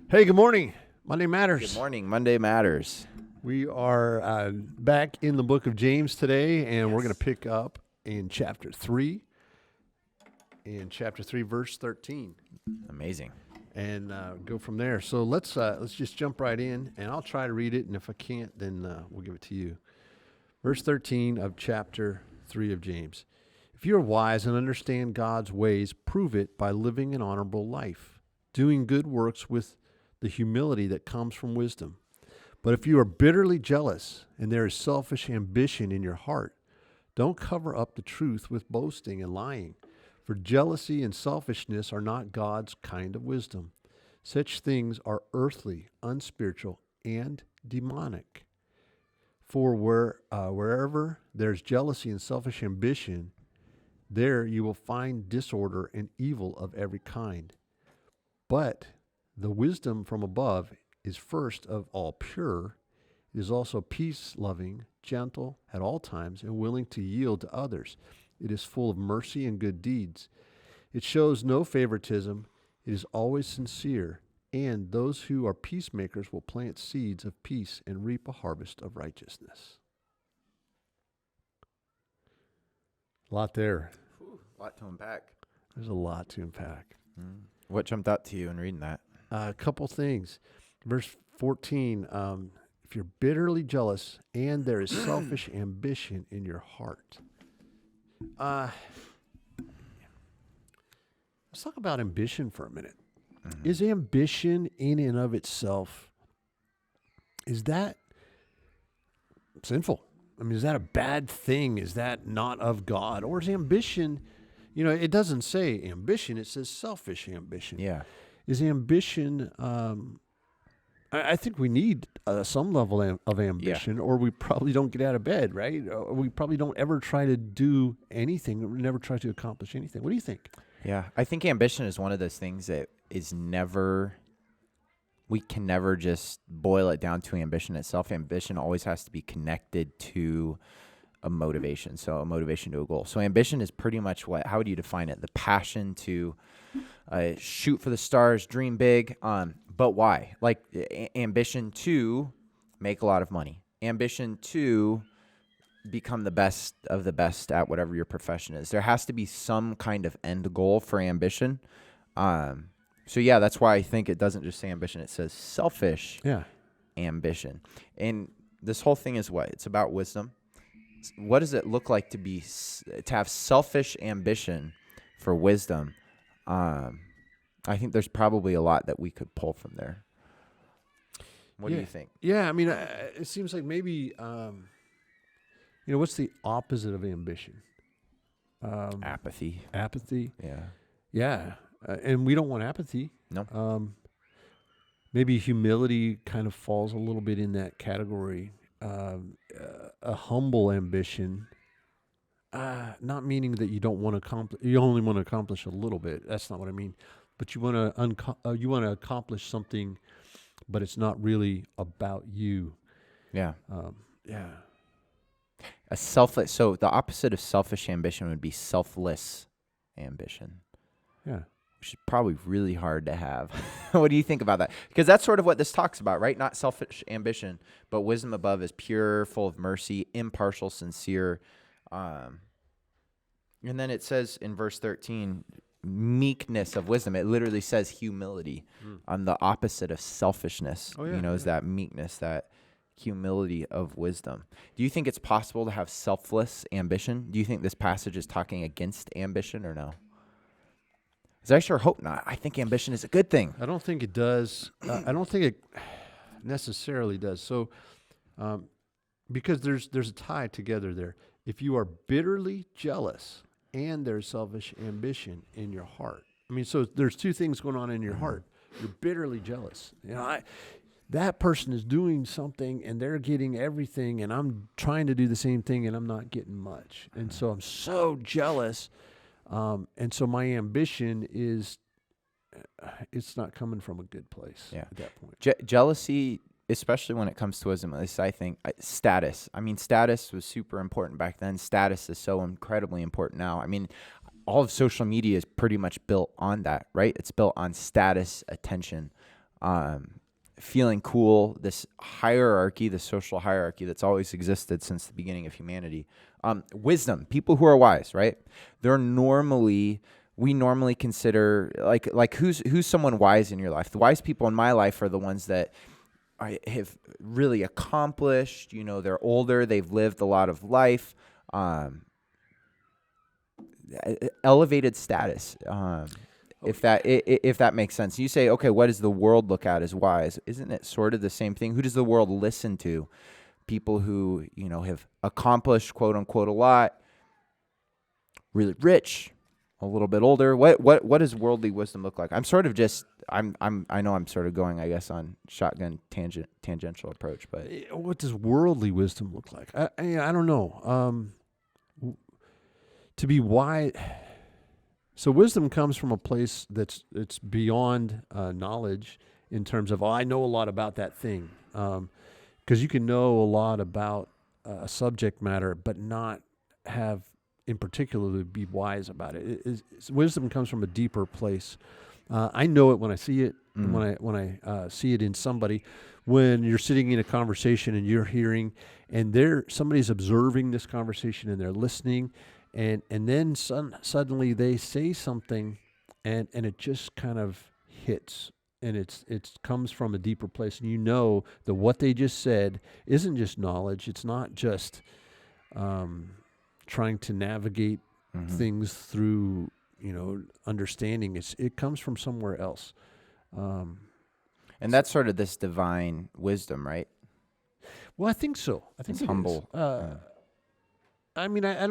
Hey, good morning. Monday Matters. Good morning. Monday Matters. We are back in the book of James today, and we're going to Yes. pick up in chapter 3, verse 13, Amazing. and go from there. So let's just jump right in, and I'll try to read it, and if I can't, then we'll give it to you. Verse 13 of chapter 3 of James. If you are wise and understand God's ways, prove it by living an honorable life, doing good works with the humility that comes from wisdom. But if you are bitterly jealous and there is selfish ambition in your heart, don't cover up the truth with boasting and lying. For jealousy and selfishness are not God's kind of wisdom. Such things are earthly, unspiritual, and demonic. For wherever there's jealousy and selfish ambition, there you will find disorder and evil of every kind. But the wisdom from above is first of all pure. It is also peace-loving, gentle at all times, and willing to yield to others. It is full of mercy and good deeds. It shows no favoritism. It is always sincere. And those who are peacemakers will plant seeds of peace and reap a harvest of righteousness. A lot there. A lot to unpack. There's a lot to unpack. What jumped out to you in reading that? A couple things. Verse 14, if you're bitterly jealous and there is selfish ambition in your heart. Let's talk about ambition for a minute. Is ambition in and of itself, is that sinful? I mean, is that a bad thing? Is that not of God? Or is ambition, it doesn't say ambition, it says selfish ambition. Yeah. Is ambition, I think we need some level of ambition, or we probably don't get out of bed, right? Or we probably don't ever try to do anything. We never try to accomplish anything. What do you think? Yeah. I think ambition is one of those things that is we can never just boil it down to ambition itself. Ambition always has to be connected to a motivation. So a motivation to a goal. So ambition is pretty much how would you define it? The passion to shoot for the stars, dream big. But why? Like ambition to make a lot of money. Ambition to become the best of the best at whatever your profession is. There has to be some kind of end goal for ambition. So yeah, that's why I think it doesn't just say ambition. It says selfish ambition. And this whole thing is what? It's about wisdom. What does it look like to have selfish ambition for wisdom? I think there's probably a lot that we could pull from there. What do you think? Yeah, I mean, it seems like maybe, what's the opposite of ambition? Apathy. Apathy. Yeah. Yeah, and we don't want apathy. No. Maybe humility kind of falls a little bit in that category. A humble ambition, not meaning that you don't want to accomplish. You only want to accomplish a little bit. That's not what I mean. But you want to accomplish something, but it's not really about you. Yeah. Yeah. So the opposite of selfish ambition would be selfless ambition. Yeah. Which is probably really hard to have. What do you think about that? Because that's sort of what this talks about, right? Not selfish ambition, but wisdom above is pure, full of mercy, impartial, sincere. And then it says in verse 13, meekness of wisdom. It literally says humility. On the opposite of selfishness, is that meekness, that humility of wisdom. Do you think it's possible to have selfless ambition? Do you think this passage is talking against ambition or no? Because I sure hope not. I think ambition is a good thing. I don't think it does. I don't think it necessarily does. So, because there's a tie together there. If you are bitterly jealous and there's selfish ambition in your heart, I mean, so there's two things going on in your heart. You're bitterly jealous. That person is doing something and they're getting everything, and I'm trying to do the same thing and I'm not getting much, and so I'm so jealous. And so my ambition is, it's not coming from a good place at that point. Jealousy, especially when it comes to wisdom, at least I think, status. I mean, status was super important back then. Status is so incredibly important now. I mean, all of social media is pretty much built on that, right? It's built on status, attention. feeling cool, this hierarchy, the social hierarchy that's always existed since the beginning of humanity. Wisdom, people who are wise, right? We normally consider like who's someone wise in your life. The wise people in my life are the ones that have really accomplished. They're older, they've lived a lot of life, elevated status. If that makes sense. You say, okay, what does the world look at as wise? Isn't it sort of the same thing? Who does the world listen to? People who, have accomplished, quote unquote, a lot, really rich, a little bit older. What does worldly wisdom look like? I know I'm sort of going, I guess, on shotgun tangential approach, but what does worldly wisdom look like? I don't know. To be wise. So wisdom comes from a place it's beyond knowledge in terms of, I know a lot about that thing. Because you can know a lot about a subject matter, but not have, in particular, to be wise about it. Wisdom comes from a deeper place. I know it when I see it, when I see it in somebody. When you're sitting in a conversation and you're hearing, and somebody's observing this conversation and they're listening. And then suddenly they say something, and it just kind of hits, and it comes from a deeper place, and that what they just said isn't just knowledge. It's not just trying to navigate things through understanding. It comes from somewhere else, and that's sort of this divine wisdom, right? Well, I think so. I think it's humble. I mean, I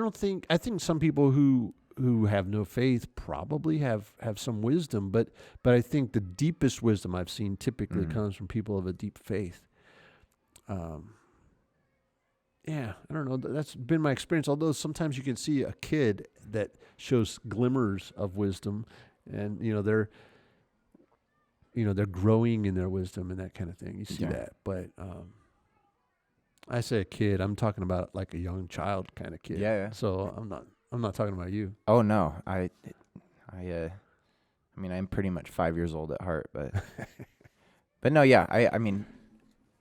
think some people who have no faith probably have some wisdom, but I think the deepest wisdom I've seen typically comes from people of a deep faith. I don't know. That's been my experience. Although sometimes you can see a kid that shows glimmers of wisdom, and they're growing in their wisdom and that kind of thing. You see that, but. I say a kid, I'm talking about like a young child kind of kid. Yeah. So I'm not talking about you. Oh no, I mean, I'm pretty much 5 years old at heart, but no, yeah. I mean,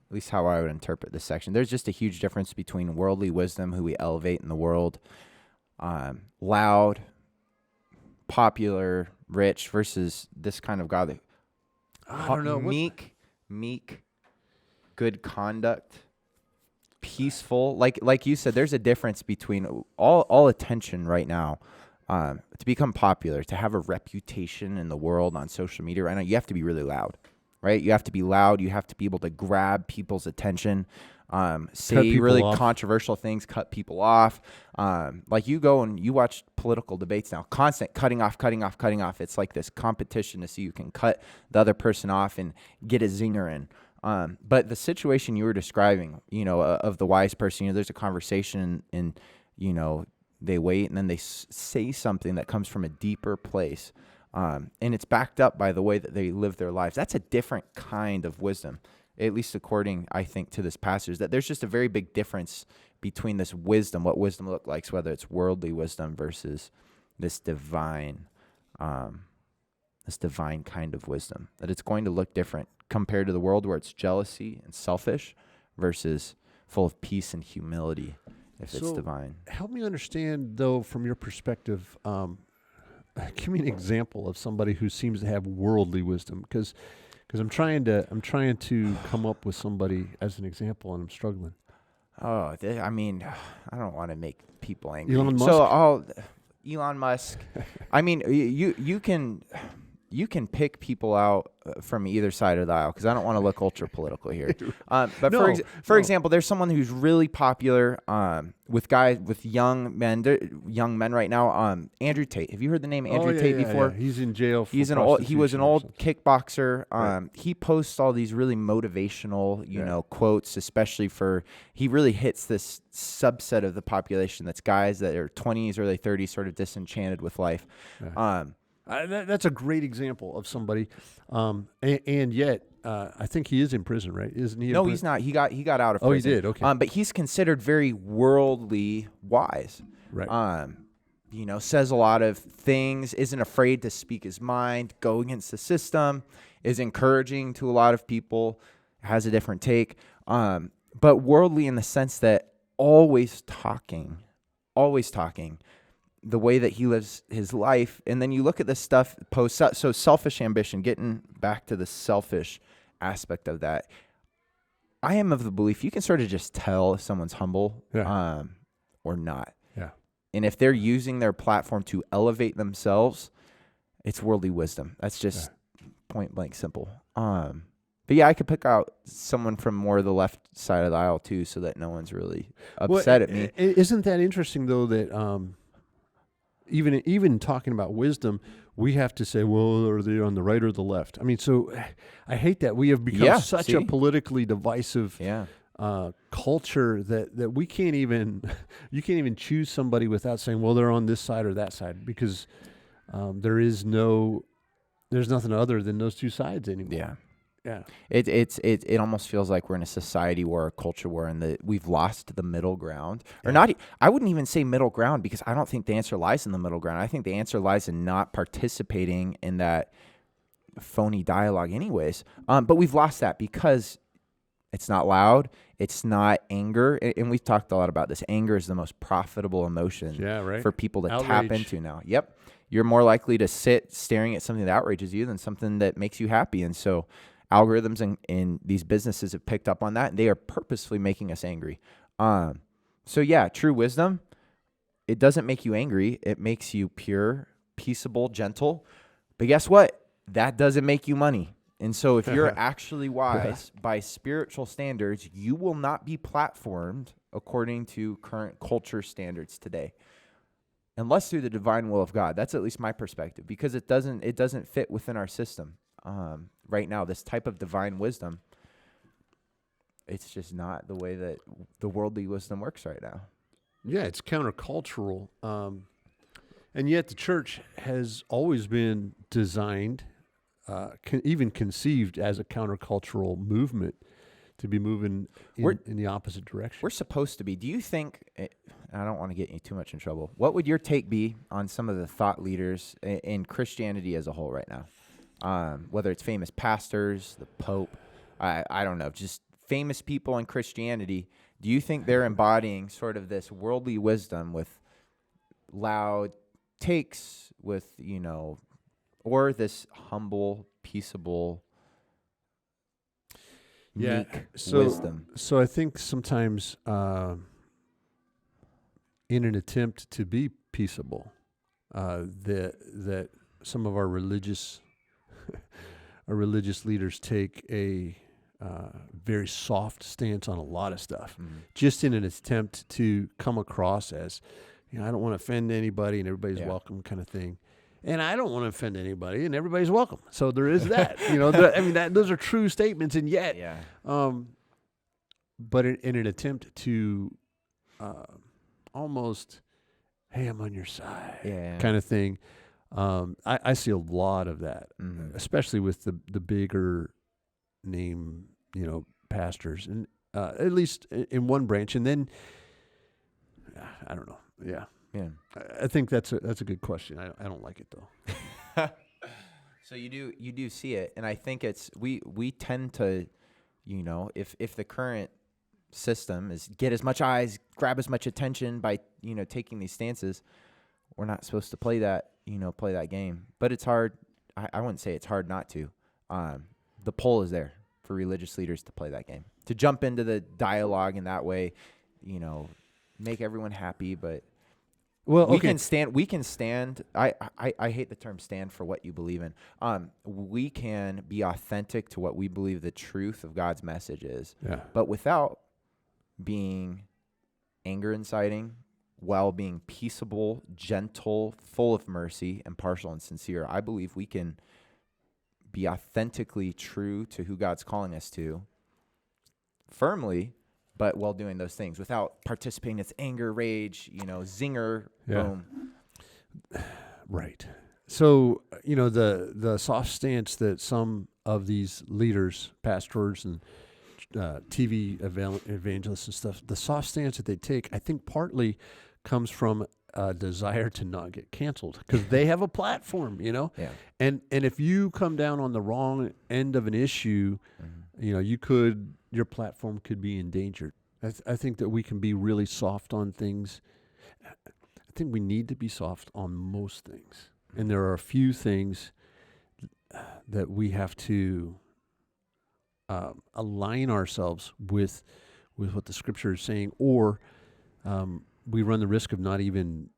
at least how I would interpret this section. There's just a huge difference between worldly wisdom, who we elevate in the world, loud, popular, rich, versus this kind of God that I don't know, meek, good conduct. Peaceful, like you said, there's a difference between all attention right now. To become popular, to have a reputation in the world on social media right now, you have to be really loud, right? You have to be loud. You have to be able to grab people's attention, say really controversial things, cut people off. Like you go and you watch political debates now, constant cutting off. It's like this competition to see who can cut the other person off and get a zinger in. But the situation you were describing, of the wise person, there's a conversation and, they wait and then they say something that comes from a deeper place. And it's backed up by the way that they live their lives. That's a different kind of wisdom, at least according, I think, to this passage, that there's just a very big difference between this wisdom, what wisdom looks like, whether it's worldly wisdom versus this divine kind of wisdom, that it's going to look different compared to the world where it's jealousy and selfish versus full of peace and humility if it's divine. Help me understand, though, from your perspective, give me an example of somebody who seems to have worldly wisdom, because I'm trying to come up with somebody as an example, and I'm struggling. I don't want to make people angry. Elon Musk? Elon Musk. I mean, you can pick people out from either side of the aisle, because I don't want to look ultra political here. But for example, there's someone who's really popular with young men right now. Andrew Tate. Have you heard the name Andrew Tate before? Yeah. He's in jail. He was an old kickboxer. Right. He posts all these really motivational, quotes, especially he really hits this subset of the population that's guys that are 20s, early 30s, sort of disenchanted with life. Yeah. That's a great example of somebody, and yet I think he is in prison, right? Isn't he? No, he's not. He got out of prison. Oh, he did. Okay. But he's considered very worldly wise. Right. Says a lot of things, isn't afraid to speak his mind, go against the system, is encouraging to a lot of people, has a different take. But worldly in the sense that always talking, the way that he lives his life. And then you look at this stuff so selfish ambition, getting back to the selfish aspect of that. I am of the belief you can sort of just tell if someone's humble or not. Yeah. And if they're using their platform to elevate themselves, it's worldly wisdom. That's just point blank simple. But yeah, I could pick out someone from more of the left side of the aisle too, so that no one's really upset at me. Isn't that interesting though that even talking about wisdom, we have to say, well, are they on the right or the left? I mean, so I hate that we have become such a politically divisive culture that we can't even you can't even choose somebody without saying, well, they're on this side or that side, because there's nothing other than those two sides anymore. Yeah. Yeah. It almost feels like we're in a society or a culture where we've lost the middle ground. Or not, I wouldn't even say middle ground, because I don't think the answer lies in the middle ground. I think the answer lies in not participating in that phony dialogue anyways. But we've lost that because it's not loud. It's not anger. And we've talked a lot about this. Anger is the most profitable emotion for people to tap into now. Yep. You're more likely to sit staring at something that outrages you than something that makes you happy. And so algorithms in these businesses have picked up on that, and they are purposefully making us angry. So yeah, true wisdom, it doesn't make you angry. It makes you pure, peaceable, gentle. But guess what? That doesn't make you money. And so if you're actually wise by spiritual standards, you will not be platformed according to current culture standards today, unless through the divine will of God. That's at least my perspective, because it doesn't fit within our system. Right now, this type of divine wisdom, it's just not the way that the worldly wisdom works right now. Yeah, it's countercultural. And yet the church has always been designed, even conceived as a countercultural movement, to be moving in the opposite direction. We're supposed to be. Do you think, I don't want to get you too much in trouble, what would your take be on some of the thought leaders in Christianity as a whole right now? Whether it's famous pastors, the Pope, I don't know, just famous people in Christianity. Do you think they're embodying sort of this worldly wisdom with loud takes, with, or this humble, peaceable, meek wisdom? So I think sometimes in an attempt to be peaceable, that some of our religious leaders take a very soft stance on a lot of stuff, just in an attempt to come across as, I don't want to offend anybody and everybody's welcome kind of thing. And I don't want to offend anybody and everybody's welcome. So there is that, those are true statements. And yet, but in an attempt to almost, hey, I'm on your side kind of thing. I see a lot of that, especially with the bigger name, pastors, and at least in one branch. And then, I don't know. Yeah. I think that's a good question. I don't like it though. So you do see it, and I think it's we tend to, if the current system is get as much eyes, grab as much attention by taking these stances, we're not supposed to play that game. But it's hard. I wouldn't say it's hard not to. The pull is there for religious leaders to play that game, to jump into the dialogue in that way, make everyone happy. But we can stand. I hate the term stand for what you believe in. We can be authentic to what we believe the truth of God's message is, but without being anger inciting, while being peaceable, gentle, full of mercy, impartial and sincere. I believe we can be authentically true to who God's calling us to, firmly, but while doing those things without participating in its anger, rage, zinger, boom. Right. So, the soft stance that some of these leaders, pastors and TV evangelists and stuff, the soft stance that they take, I think partly comes from a desire to not get canceled because they have a platform, Yeah. and if you come down on the wrong end of an issue, your platform could be endangered. I think that we can be really soft on things. I think we need to be soft on most things, and there are a few things that we have to align ourselves with what the Scripture is saying, or we run the risk of not even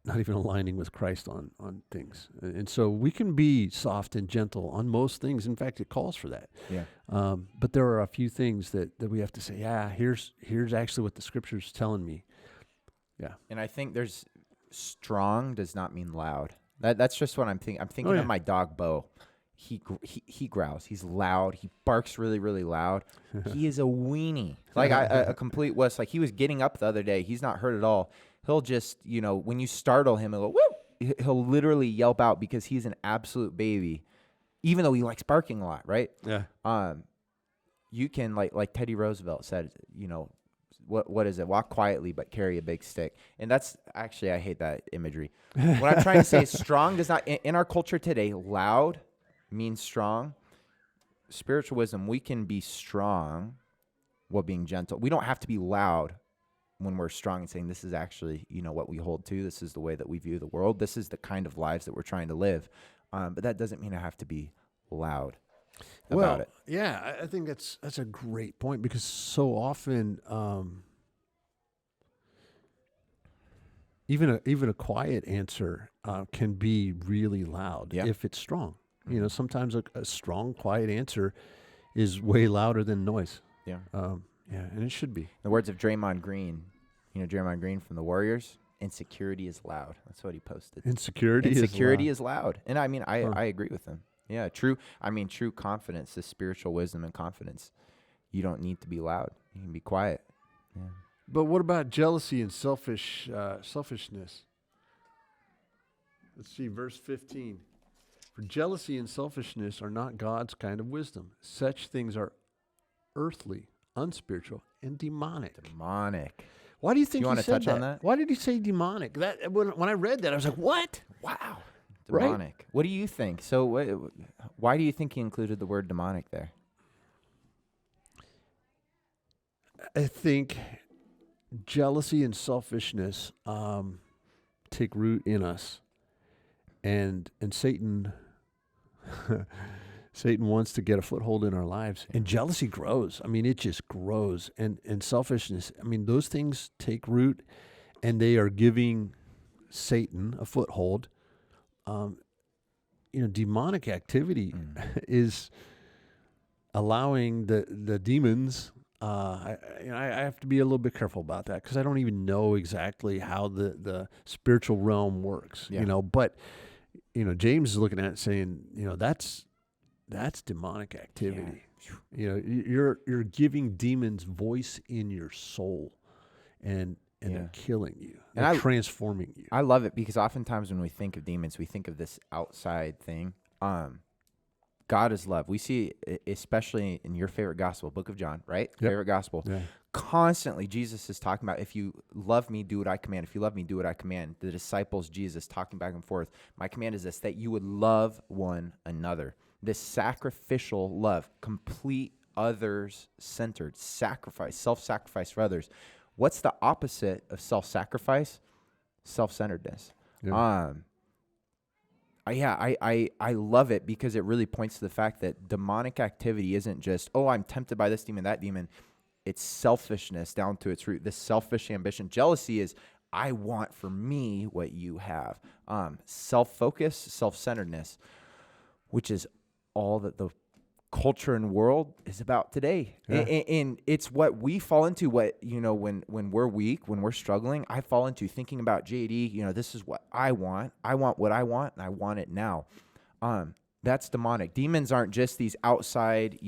aligning with Christ on things. And so we can be soft and gentle on most things. In fact, it calls for that. Yeah. But there are a few things that we have to say, here's actually what the Scripture's telling me. Yeah. And I think there's strong does not mean loud. That's just what I'm thinking. I'm thinking of my dog, Bo. He growls. He's loud. He barks really, really loud. He is a weenie. Like a complete wuss. Like he was getting up the other day. He's not hurt at all. He'll just, when you startle him, he'll go, woo! He'll literally yelp out because he's an absolute baby, even though he likes barking a lot, right? Yeah. You can, like Teddy Roosevelt said, what is it? Walk quietly, but carry a big stick. And that's actually, I hate that imagery. What I'm trying to say is strong does not, in our culture today, loud means strong. Spiritual wisdom, we can be strong while being gentle. We don't have to be loud when we're strong and saying this is actually, what we hold to. This is the way that we view the world. This is the kind of lives that we're trying to live. But that doesn't mean I have to be loud about it. Yeah, I think that's a great point because so often, even a quiet answer can be really loud if it's strong. Sometimes a strong, quiet answer is way louder than noise. Yeah. And it should be. The words of Draymond Green, Draymond Green from the Warriors, insecurity is loud. That's what he posted. Insecurity is loud. And I mean, I agree with him. Yeah, true confidence, the spiritual wisdom and confidence. You don't need to be loud. You can be quiet. Yeah. But what about jealousy and selfishness? Let's see, verse 15. For jealousy and selfishness are not God's kind of wisdom. Such things are earthly, unspiritual, and demonic. Demonic. Why do you think you he want to said touch on that? Why did he say demonic? That when I read that, I was like, what? Wow. Demonic. Right? What do you think? So why do you think he included the word demonic there? I think jealousy and selfishness take root in us. And Satan Satan wants to get a foothold in our lives. And jealousy grows. I mean, it just grows. And selfishness, I mean, those things take root and they are giving Satan a foothold. Demonic activity is allowing the demons. I have to be a little bit careful about that because I don't even know exactly how the spiritual realm works. Yeah. But James is looking at it saying, that's demonic activity. Yeah. You're giving demons voice in your soul, and they're killing you. They're transforming you. I love it because oftentimes when we think of demons, we think of this outside thing. God is love. We see, especially in your favorite gospel, Book of John, right? Yep. Favorite gospel. Yeah. Constantly, Jesus is talking about, if you love me, do what I command. If you love me, do what I command. The disciples, Jesus, talking back and forth. My command is this, that you would love one another. This sacrificial love, complete others-centered, sacrifice, self-sacrifice for others. What's the opposite of self-sacrifice? Self-centeredness. Yeah. I love it because it really points to the fact that demonic activity isn't just, I'm tempted by this demon, that demon. It's selfishness down to its root. This selfish ambition. Jealousy is, I want for me what you have. Self-focus, self-centeredness, which is all that the culture and world is about today. Yeah. And it's what we fall into, when we're weak, when we're struggling, I fall into thinking about JD, this is what I want. I want what I want, and I want it now. That's demonic. Demons aren't just these outside,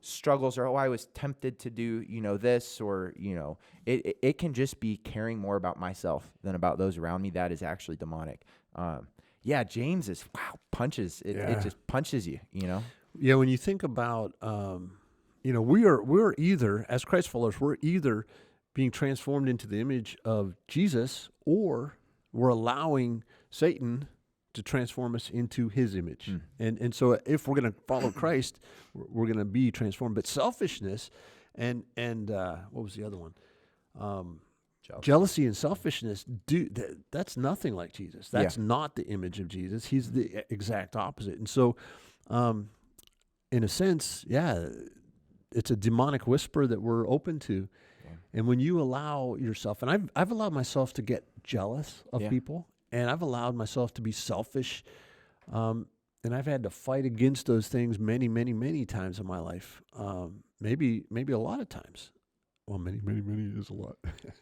struggles or, I was tempted to do, this, or, it can just be caring more about myself than about those around me. That is actually demonic. James is, punches. It just punches you, Yeah, when you think about, we're either, as Christ followers, we're either being transformed into the image of Jesus, or we're allowing Satan to transform us into his image. And so if we're going to follow Christ, we're going to be transformed. But selfishness and what was the other one? Jealousy and selfishness, that's nothing like Jesus. That's not the image of Jesus. He's the exact opposite. And so in a sense, it's a demonic whisper that we're open to. And when you allow yourself, and I've allowed myself to get jealous of people, and I've allowed myself to be selfish, and I've had to fight against those things many, many, many times in my life. Maybe a lot of times. Well, many is a lot.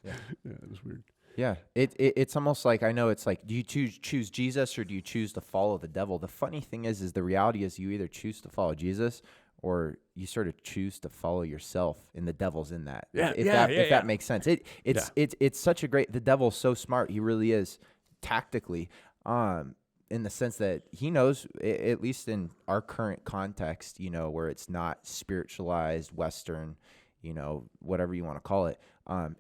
Yeah, it was weird. Yeah, it's almost like, I know it's like, do you choose Jesus or do you choose to follow the devil? The funny thing is the reality is you either choose to follow Jesus or you sort of choose to follow yourself, and the devil's in that. If that makes sense. It's such a great. The devil's so smart. He really is tactically, in the sense that he knows, at least in our current context, where it's not spiritualized Western, whatever you want to call it.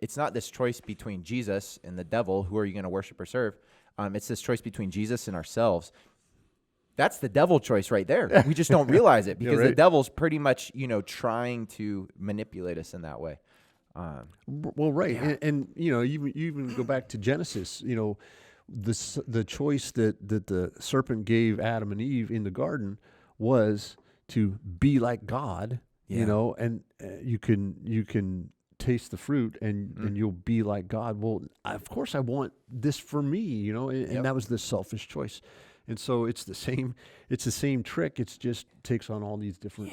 It's not this choice between Jesus and the devil. Who are you going to worship or serve? It's this choice between Jesus and ourselves. That's the devil choice right there. We just don't realize it because the devil's pretty much, trying to manipulate us in that way. Well, right. Yeah. And you even go back to Genesis, the choice that the serpent gave Adam and Eve in the garden was to be like God, and you can taste the fruit and you'll be like God. Well, of course I want this for me, and that was the selfish choice. And so it's the same trick. It's just takes on all these different,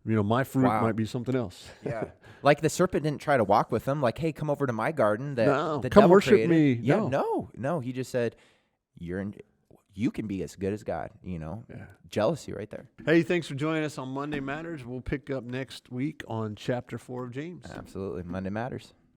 my fruit might be something else. Yeah. Like the serpent didn't try to walk with him. Like, hey, come over to my garden. No, the come devil worship created. me. Yeah, no. He just said, you can be as good as God, Jealousy right there. Hey, thanks for joining us on Monday Matters. We'll pick up next week on chapter 4 of James. Absolutely. Monday Matters.